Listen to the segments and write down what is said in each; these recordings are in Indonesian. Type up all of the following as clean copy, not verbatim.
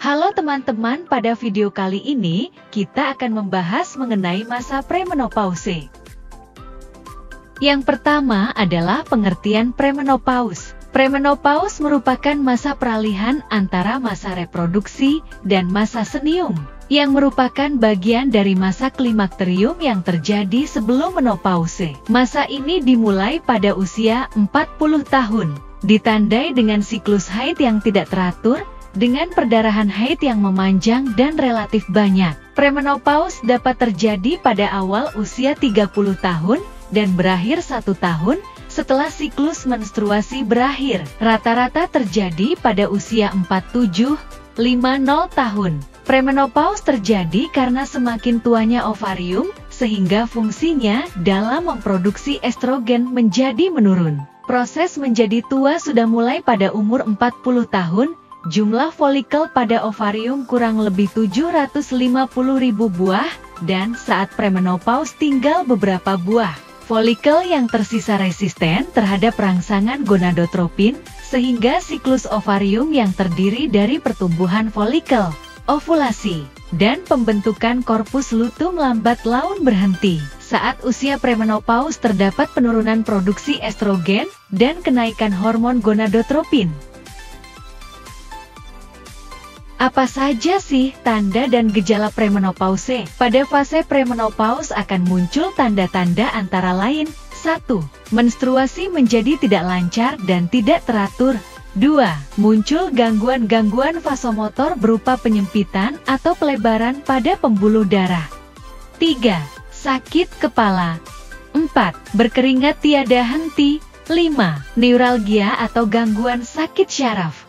Halo teman-teman, pada video kali ini kita akan membahas mengenai masa premenopause. Yang pertama adalah pengertian premenopause. Premenopause merupakan masa peralihan antara masa reproduksi dan masa senium, yang merupakan bagian dari masa klimakterium yang terjadi sebelum menopause. Masa ini dimulai pada usia 40 tahun, ditandai dengan siklus haid yang tidak teratur, dengan perdarahan haid yang memanjang dan relatif banyak. Premenopause dapat terjadi pada awal usia 30 tahun dan berakhir 1 tahun setelah siklus menstruasi berakhir. Rata-rata terjadi pada usia 47-50 tahun. Premenopause terjadi karena semakin tuanya ovarium, sehingga fungsinya dalam memproduksi estrogen menjadi menurun. Proses menjadi tua sudah mulai pada umur 40 tahun, jumlah folikel pada ovarium kurang lebih 750.000 buah, dan saat premenopause tinggal beberapa buah. Folikel yang tersisa resisten terhadap rangsangan gonadotropin, sehingga siklus ovarium yang terdiri dari pertumbuhan folikel, ovulasi, dan pembentukan korpus luteum lambat laun berhenti. Saat usia premenopause terdapat penurunan produksi estrogen dan kenaikan hormon gonadotropin. Apa saja sih tanda dan gejala premenopause? Pada fase premenopause akan muncul tanda-tanda antara lain: 1. Menstruasi menjadi tidak lancar dan tidak teratur. 2. Muncul gangguan-gangguan vasomotor berupa penyempitan atau pelebaran pada pembuluh darah. 3. Sakit kepala. 4. Berkeringat tiada henti. 5. Neuralgia atau gangguan sakit syaraf.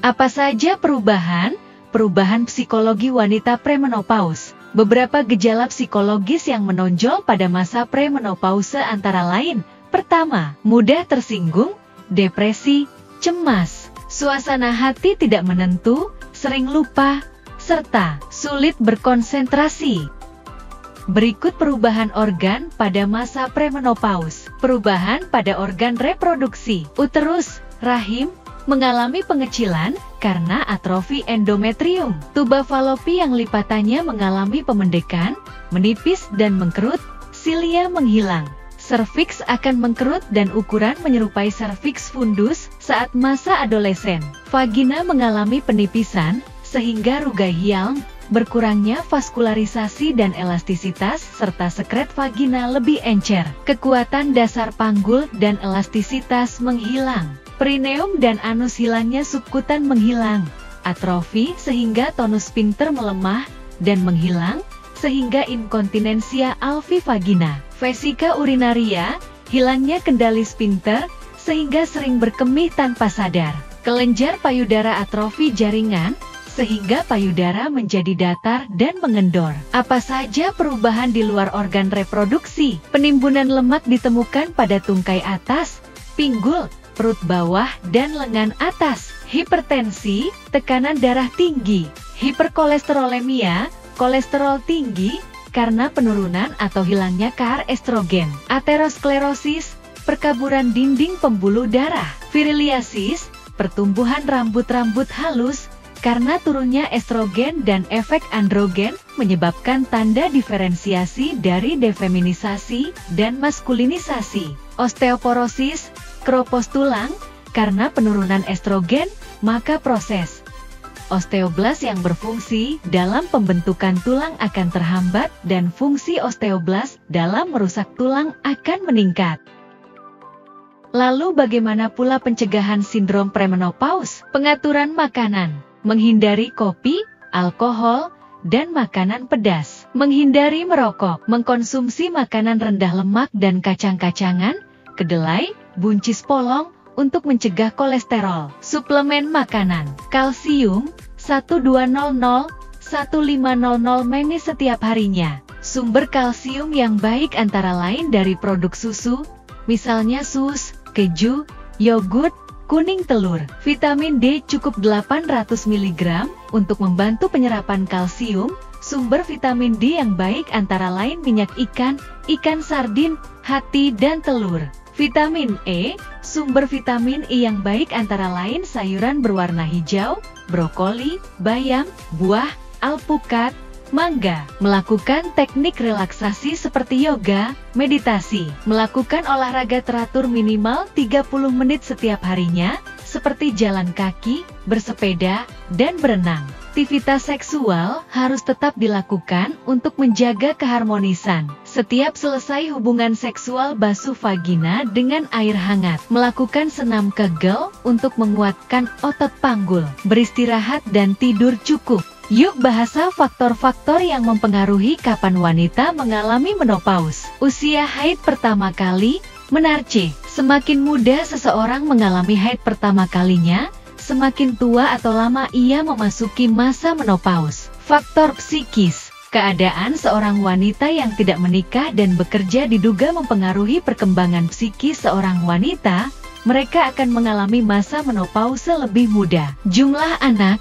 Apa saja perubahan? Perubahan psikologi wanita premenopause. Beberapa gejala psikologis yang menonjol pada masa premenopause antara lain: pertama, mudah tersinggung, depresi, cemas, suasana hati tidak menentu, sering lupa, serta sulit berkonsentrasi. Berikut perubahan organ pada masa premenopause. Perubahan pada organ reproduksi. Uterus, rahim, mengalami pengecilan karena atrofi endometrium. Tuba falopi yang lipatannya mengalami pemendekan, menipis dan mengkerut, silia menghilang. Serviks akan mengkerut dan ukuran menyerupai serviks fundus saat masa adolesen. Vagina mengalami penipisan, sehingga rugai Hyalm, berkurangnya vaskularisasi dan elastisitas, serta sekret vagina lebih encer. Kekuatan dasar panggul dan elastisitas menghilang. Perineum dan anus hilangnya subkutan menghilang. Atrofi sehingga tonus sphincter melemah dan menghilang, sehingga inkontinensia alvivagina. Vesika urinaria, hilangnya kendali sphincter, sehingga sering berkemih tanpa sadar. Kelenjar payudara atrofi jaringan, sehingga payudara menjadi datar dan mengendor. Apa saja perubahan di luar organ reproduksi? Penimbunan lemak ditemukan pada tungkai atas, pinggul, perut bawah, dan lengan atas. Hipertensi, tekanan darah tinggi. Hiperkolesterolemia, kolesterol tinggi, karena penurunan atau hilangnya kadar estrogen. Aterosklerosis, perkaburan dinding pembuluh darah. Viriliasis, pertumbuhan rambut-rambut halus, karena turunnya estrogen dan efek androgen, menyebabkan tanda diferensiasi dari defeminisasi dan maskulinisasi. Osteoporosis, keropos tulang, karena penurunan estrogen, maka proses osteoblas yang berfungsi dalam pembentukan tulang akan terhambat dan fungsi osteoblas dalam merusak tulang akan meningkat. Lalu bagaimana pula pencegahan sindrom premenopause? Pengaturan makanan, menghindari kopi, alkohol, dan makanan pedas. Menghindari merokok, mengkonsumsi makanan rendah lemak dan kacang-kacangan, kedelai, buncis polong, untuk mencegah kolesterol. Suplemen makanan, kalsium, 1200-1500 mg setiap harinya. Sumber kalsium yang baik antara lain dari produk susu, misalnya sus, keju, yogurt, kuning telur. Vitamin D cukup 800 mg untuk membantu penyerapan kalsium. Sumber vitamin D yang baik antara lain minyak ikan, ikan sardin, hati dan telur. Vitamin E. Sumber vitamin E yang baik antara lain sayuran berwarna hijau, brokoli, bayam, buah, alpukat, mangga. Melakukan teknik relaksasi seperti yoga, meditasi. Melakukan olahraga teratur minimal 30 menit setiap harinya, seperti jalan kaki, bersepeda, dan berenang. Aktivitas seksual harus tetap dilakukan untuk menjaga keharmonisan. Setiap selesai hubungan seksual, basuh vagina dengan air hangat. Melakukan senam Kegel untuk menguatkan otot panggul. Beristirahat dan tidur cukup. Yuk bahasa faktor-faktor yang mempengaruhi kapan wanita mengalami menopause. Usia haid pertama kali, menarche. Semakin muda seseorang mengalami haid pertama kalinya, semakin tua atau lama ia memasuki masa menopause. Faktor psikis. Keadaan seorang wanita yang tidak menikah dan bekerja diduga mempengaruhi perkembangan psikis seorang wanita. Mereka akan mengalami masa menopause lebih muda. Jumlah anak.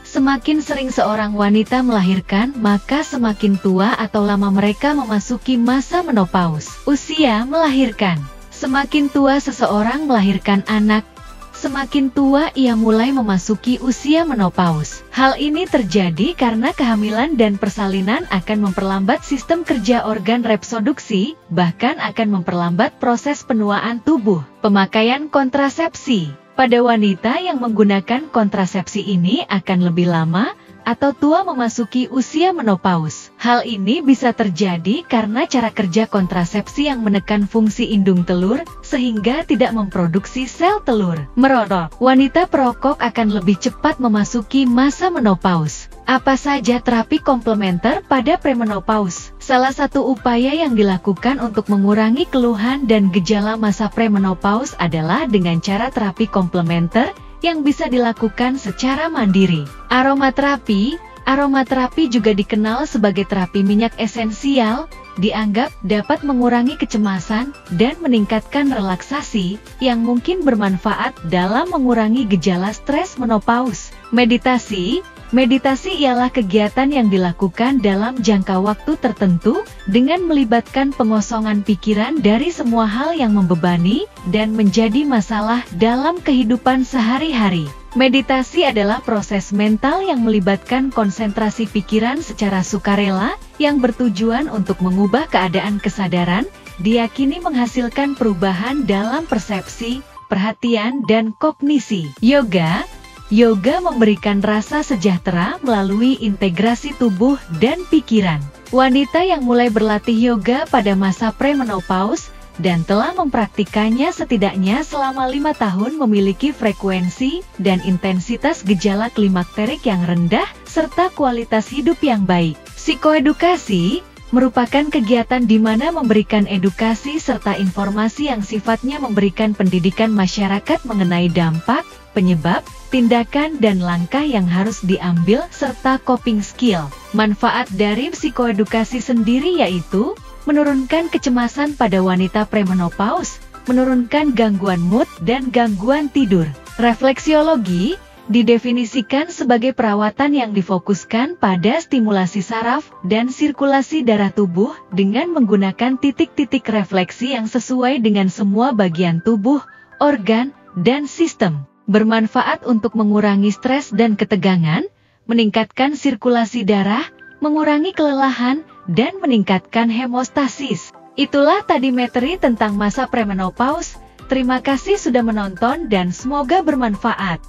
Semakin sering seorang wanita melahirkan, maka semakin tua atau lama mereka memasuki masa menopause. Usia melahirkan. Semakin tua seseorang melahirkan anak, semakin tua ia mulai memasuki usia menopause. Hal ini terjadi karena kehamilan dan persalinan akan memperlambat sistem kerja organ reproduksi, bahkan akan memperlambat proses penuaan tubuh. Pemakaian kontrasepsi. Pada wanita yang menggunakan kontrasepsi ini akan lebih lama atau tua memasuki usia menopause. Hal ini bisa terjadi karena cara kerja kontrasepsi yang menekan fungsi indung telur sehingga tidak memproduksi sel telur. Merokok. Wanita perokok akan lebih cepat memasuki masa menopause. Apa saja terapi komplementer pada premenopause? Salah satu upaya yang dilakukan untuk mengurangi keluhan dan gejala masa premenopause adalah dengan cara terapi komplementer yang bisa dilakukan secara mandiri. Aromaterapi. Aromaterapi juga dikenal sebagai terapi minyak esensial, dianggap dapat mengurangi kecemasan dan meningkatkan relaksasi yang mungkin bermanfaat dalam mengurangi gejala stres menopause. Meditasi. Meditasi ialah kegiatan yang dilakukan dalam jangka waktu tertentu dengan melibatkan pengosongan pikiran dari semua hal yang membebani dan menjadi masalah dalam kehidupan sehari-hari. Meditasi adalah proses mental yang melibatkan konsentrasi pikiran secara sukarela yang bertujuan untuk mengubah keadaan kesadaran, diyakini menghasilkan perubahan dalam persepsi, perhatian, dan kognisi. Yoga. Yoga memberikan rasa sejahtera melalui integrasi tubuh dan pikiran. Wanita yang mulai berlatih yoga pada masa premenopause dan telah mempraktikannya setidaknya selama 5 tahun memiliki frekuensi dan intensitas gejala klimakterik yang rendah serta kualitas hidup yang baik. Psikoedukasi merupakan kegiatan di mana memberikan edukasi serta informasi yang sifatnya memberikan pendidikan masyarakat mengenai dampak, penyebab, tindakan dan langkah yang harus diambil serta coping skill. Manfaat dari psikoedukasi sendiri yaitu menurunkan kecemasan pada wanita premenopause, menurunkan gangguan mood dan gangguan tidur. Refleksiologi didefinisikan sebagai perawatan yang difokuskan pada stimulasi saraf dan sirkulasi darah tubuh dengan menggunakan titik-titik refleksi yang sesuai dengan semua bagian tubuh, organ, dan sistem. Bermanfaat untuk mengurangi stres dan ketegangan, meningkatkan sirkulasi darah, mengurangi kelelahan, dan meningkatkan hemostasis. Itulah tadi materi tentang masa premenopause. Terima kasih sudah menonton dan semoga bermanfaat.